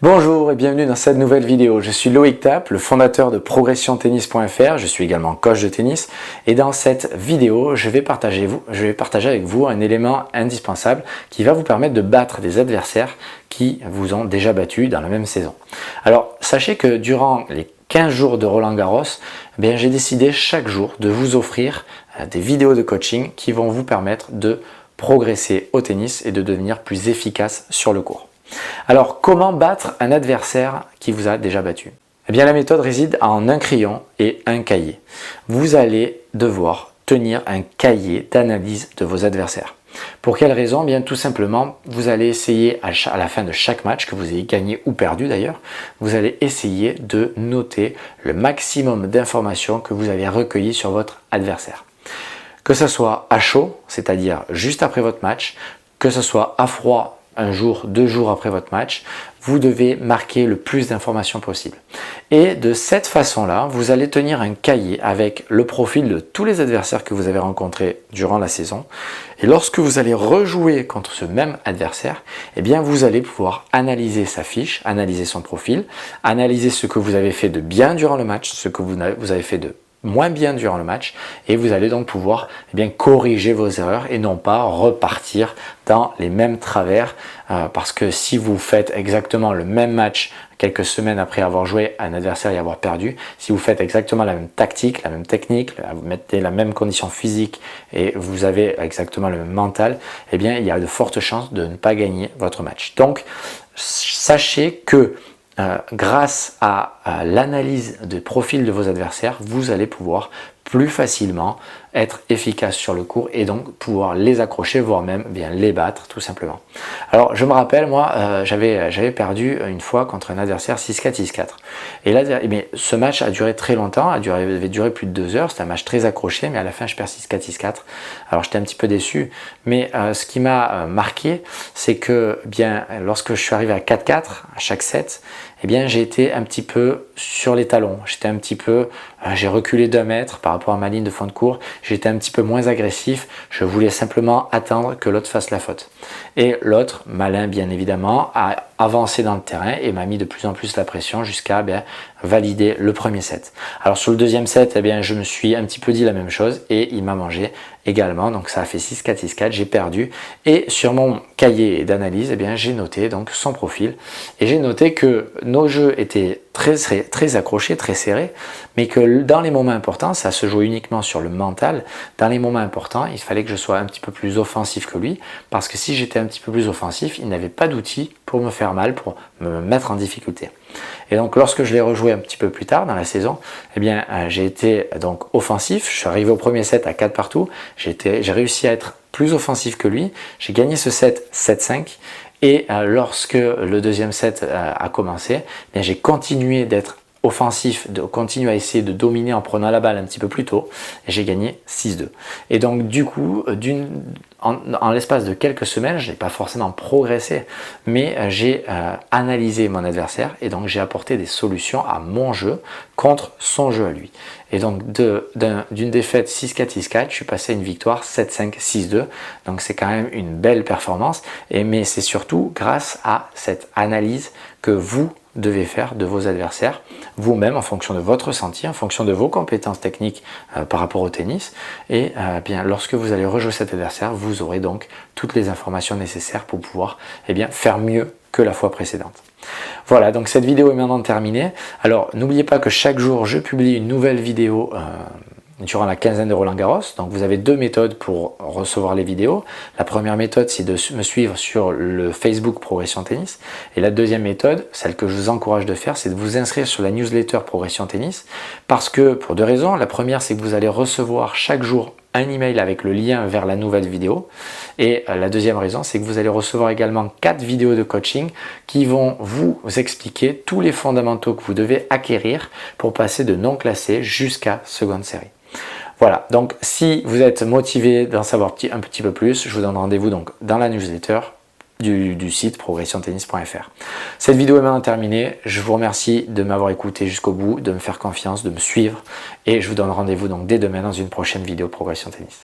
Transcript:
Bonjour et bienvenue dans cette nouvelle vidéo. Je suis Loïc Tapp, le fondateur de progressiontennis.fr. Je suis également coach de tennis et dans cette vidéo, je vais partager avec vous un élément indispensable qui va vous permettre de battre des adversaires qui vous ont déjà battu dans la même saison. Alors, sachez que durant les 15 jours de Roland-Garros, j'ai décidé chaque jour de vous offrir des vidéos de coaching qui vont vous permettre de progresser au tennis et de devenir plus efficace sur le court. Alors, comment battre un adversaire qui vous a déjà battu? Eh bien, la méthode réside en un crayon et un cahier. Vous allez devoir tenir un cahier d'analyse de vos adversaires. Pour quelle raison? Bien, tout simplement, vous allez essayer à la fin de chaque match, que vous ayez gagné ou perdu d'ailleurs, vous allez essayer de noter le maximum d'informations que vous avez recueillies sur votre adversaire. Que ce soit à chaud, c'est-à-dire juste après votre match, que ce soit à froid, un jour, 2 jours après votre match, vous devez marquer le plus d'informations possible. Et de cette façon-là, vous allez tenir un cahier avec le profil de tous les adversaires que vous avez rencontrés durant la saison. Et lorsque vous allez rejouer contre ce même adversaire, eh bien vous allez pouvoir analyser sa fiche, analyser son profil, analyser ce que vous avez fait de bien durant le match, ce que vous avez fait de moins bien durant le match, et vous allez donc pouvoir corriger vos erreurs et non pas repartir dans les mêmes travers, parce que si vous faites exactement le même match quelques semaines après avoir joué un adversaire et avoir perdu, si vous faites exactement la même tactique, la même technique, vous mettez la même condition physique et vous avez exactement le même mental, eh bien il y a de fortes chances de ne pas gagner votre match. Donc sachez que grâce à l'analyse des profils de vos adversaires, vous allez pouvoir plus facilement être efficace sur le court et donc pouvoir les accrocher, voire même les battre tout simplement. Alors je me rappelle, moi j'avais perdu une fois contre un adversaire 6-4, 6-4. Et là, ce match a duré très longtemps, avait duré plus de 2 heures, c'était un match très accroché, mais à la fin je perds 6-4, 6-4. Alors j'étais un petit peu déçu, mais ce qui m'a marqué, c'est que lorsque je suis arrivé à 4-4 à chaque set, j'ai été un petit peu sur les talons. J'ai reculé d'1 mètre par rapport à ma ligne de fond de court. J'étais un petit peu moins agressif. Je voulais simplement attendre que l'autre fasse la faute. Et l'autre, malin bien évidemment, a avancé dans le terrain et m'a mis de plus en plus la pression jusqu'à valider le premier set. Alors sur le deuxième set, je me suis un petit peu dit la même chose et il m'a mangé également. Donc ça a fait 6-4, 6-4, j'ai perdu. Et sur mon cahier d'analyse, j'ai noté donc son profil et j'ai noté que nos jeux étaient très accrochés, très serrés, mais que dans les moments importants, ça se joue uniquement sur le mental. Dans les moments importants, il fallait que je sois un petit peu plus offensif que lui, parce que si j'étais un petit peu plus offensif, il n'avait pas d'outils pour me faire mal, pour me mettre en difficulté. Et donc lorsque je l'ai rejoué un petit peu plus tard dans la saison, j'ai été donc offensif. Je suis arrivé au premier set à 4 partout. J'ai réussi à être plus offensif que lui. J'ai gagné ce set 7-5. Et lorsque le deuxième set a commencé, j'ai continué d'être offensif, de continuer à essayer de dominer en prenant la balle un petit peu plus tôt, et j'ai gagné 6-2. Et donc du coup, en l'espace de quelques semaines, je n'ai pas forcément progressé, mais j'ai analysé mon adversaire et donc j'ai apporté des solutions à mon jeu contre son jeu à lui. Et donc d'une défaite 6-4, 6-4, je suis passé à une victoire 7-5, 6-2. Donc c'est quand même une belle performance, mais c'est surtout grâce à cette analyse que vous devez faire de vos adversaires, vous-même en fonction de votre ressenti, en fonction de vos compétences techniques par rapport au tennis. Et lorsque vous allez rejouer cet adversaire, vous aurez donc toutes les informations nécessaires pour pouvoir faire mieux que la fois précédente. Voilà, donc cette vidéo est maintenant terminée. Alors n'oubliez pas que chaque jour je publie une nouvelle vidéo durant la quinzaine de Roland-Garros. Donc vous avez 2 méthodes pour recevoir les vidéos. La première méthode, c'est de me suivre sur le Facebook Progression Tennis. Et la deuxième méthode, celle que je vous encourage de faire, c'est de vous inscrire sur la newsletter Progression Tennis. Parce que pour 2 raisons. La première, c'est que vous allez recevoir chaque jour un email avec le lien vers la nouvelle vidéo. Et la deuxième raison, c'est que vous allez recevoir également 4 vidéos de coaching qui vont vous expliquer tous les fondamentaux que vous devez acquérir pour passer de non classé jusqu'à seconde série. Voilà, donc si vous êtes motivé d'en savoir un petit peu plus, je vous donne rendez-vous donc dans la newsletter du site progressiontennis.fr. Cette vidéo est maintenant terminée. Je vous remercie de m'avoir écouté jusqu'au bout, de me faire confiance, de me suivre et je vous donne rendez-vous donc dès demain dans une prochaine vidéo Progression Tennis.